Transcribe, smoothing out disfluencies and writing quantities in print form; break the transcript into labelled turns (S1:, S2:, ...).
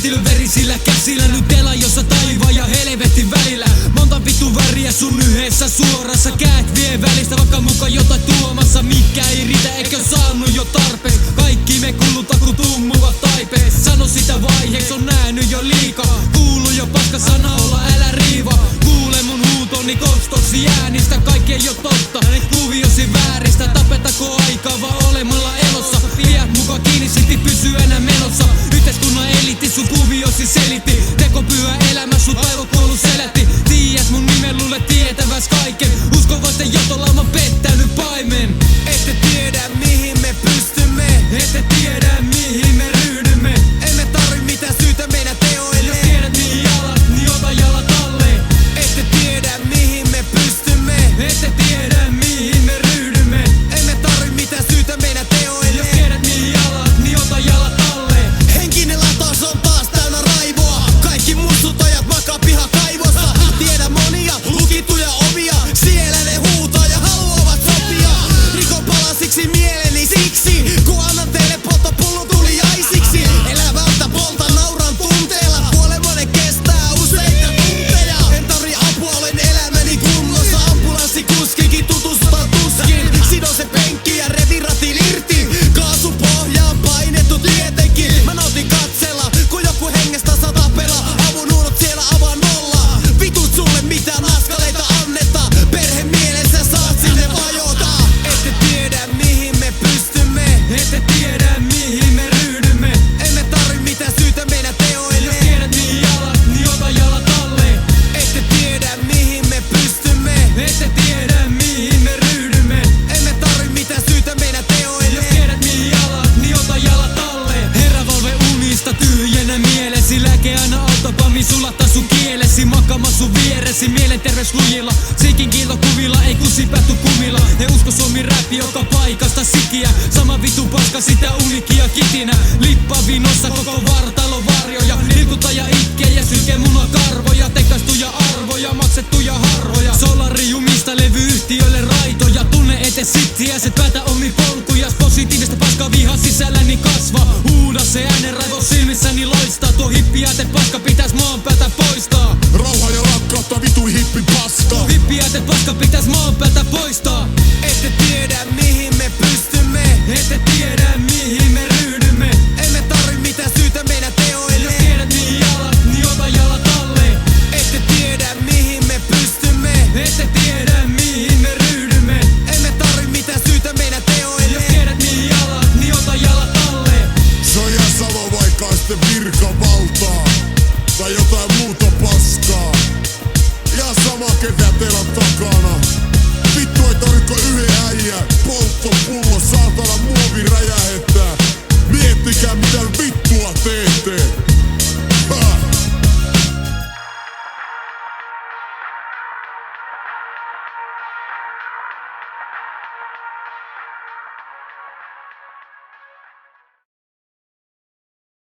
S1: Räätilön verisillä käsillä nyt elä jossa taivaan ja helvetin välillä. Monta vittu väriä sun yhdessä suorassa. Käät vie välistä vaikka mukaan jotain tuomassa. Mikä ei riitä, eikö saanut jo tarpeeksi? Kaikki me kulluta kun tummuvat taipees. Sano sitä vaiheeksi, on nähnyt jo liikaa. Kuulu jo paska sanalla, älä riiva. Kuule mun huutoni kostoksi äänistä. Kaikki ei oo totta, kuviosi vääristä. Tapetako aikaa vaan olemalla elossa? Pidät mukaan kiinni, silti pysy enää menossa. Yhteiskunnan eliitti sun kuviosi selitti. Tekopyhä elämä sun aivokuollu selätti. Tiedät mun nimen, luule tietäväs kaiken. Uskon vasta jotolauman pettänyt paimen.
S2: Ette tiedä mihin me pystymme.
S1: Ette tiedä mihin me ryhdymme.
S2: Emme tarvi mitään syytä meidän teoille.
S1: Jos tiedät mihin jalat, niin ota jalat alle.
S2: Ette tiedä mihin me pystymme.
S1: Ette tiedä mihin me ryhdymme.
S2: Emme tarvi mitään syytä meidän teoille.
S1: Jos tiedät mihin jalat, niin ota jalat alle.
S2: Henkinen lataus on taas täynnä raivoa. Kaikki muistuttajat makaa pihakaivossa. Tiedän monia lukittuja ovia. Siellä ne huutaa ja haluavat sopia. Rikon palasiksi mieleni siksi, kun annan teille polttopullon tuliaisiksi. Elävältä polta nauran tunteella. Kuolemani kestää useita tunteja. En tarvi apua, olen elämäni kunnossa. Ambulanssikuskikin tutustaa tuskin. Sidon se penkki ja revin ratin irti. Kaasupohjaan painettu tietenkin. Mä nautin katsella, kun joku hengestä saa tapella. Avun uunot siellä avaa nolla. Vitut sulle mitään askaleita anneta. Perhe mielessä saat sinne vajota. Ette tiedä mihin me pystymme.
S1: Ette tiedä mihin me ryhdymme.
S2: Emme tarvi mitään syytä meidän teoille.
S1: Jos tiedät mihin jalat, niin ota jalat alle.
S2: Ette tiedä mihin me pystymme.
S1: Ette tiedä mihin me ryhdymme.
S2: Emme tarvi mitään syytä meidän teoille.
S1: Jos tiedät mihin jalat, niin ota jalat alle. Herra valve unista tyhjennä mielesi. Lääke aina autopammi sulattaa sun kielesi. Makaamaan sun vieresi mielenterveys lujilla. Siikin kiiltokuvilla, ei kusipäätty kumilla. He usko Suomi räppi joka paikasta sikiä. Sama vitu paska sitä unikia kitinä. Lippavinossa koko vartalo varjoja. Nilkuttaja ikkejä, sylkee munakarvoja. Tekaistuja arvoja, maksettuja harhoja. Solariumista levyyhtiöille raitoja. Tunne ete sittiä, se päätä omi polkujas. Positiivista paskaa viha sisälläni kasvaa. Huuda se äänen raivo silmissäni loistaa. Tuo hippiäte paska pitäis maan päältä poistaa.
S3: Rauha ja rakkautta, vitu hippi paska.
S1: Tuo hippiäte paska pitäis maan päältä poistaa.
S2: Ette tiedä mihin me pystymme.
S1: Ette tiedä mihin me ryhdymme.
S2: Emme tarvi mitään syytä meidän teoille.
S1: Jos tiedät mihin jalat, niin ota jalat alle.
S2: Ette tiedä mihin me pystymme.
S1: Ette tiedä mihin me ryhdymme.
S2: Emme tarvi mitään syytä meidän teoille.
S1: Jos tiedät mihin jalat, niin ota jalat alle.
S3: Se on ihan sama vaikka on sitten virka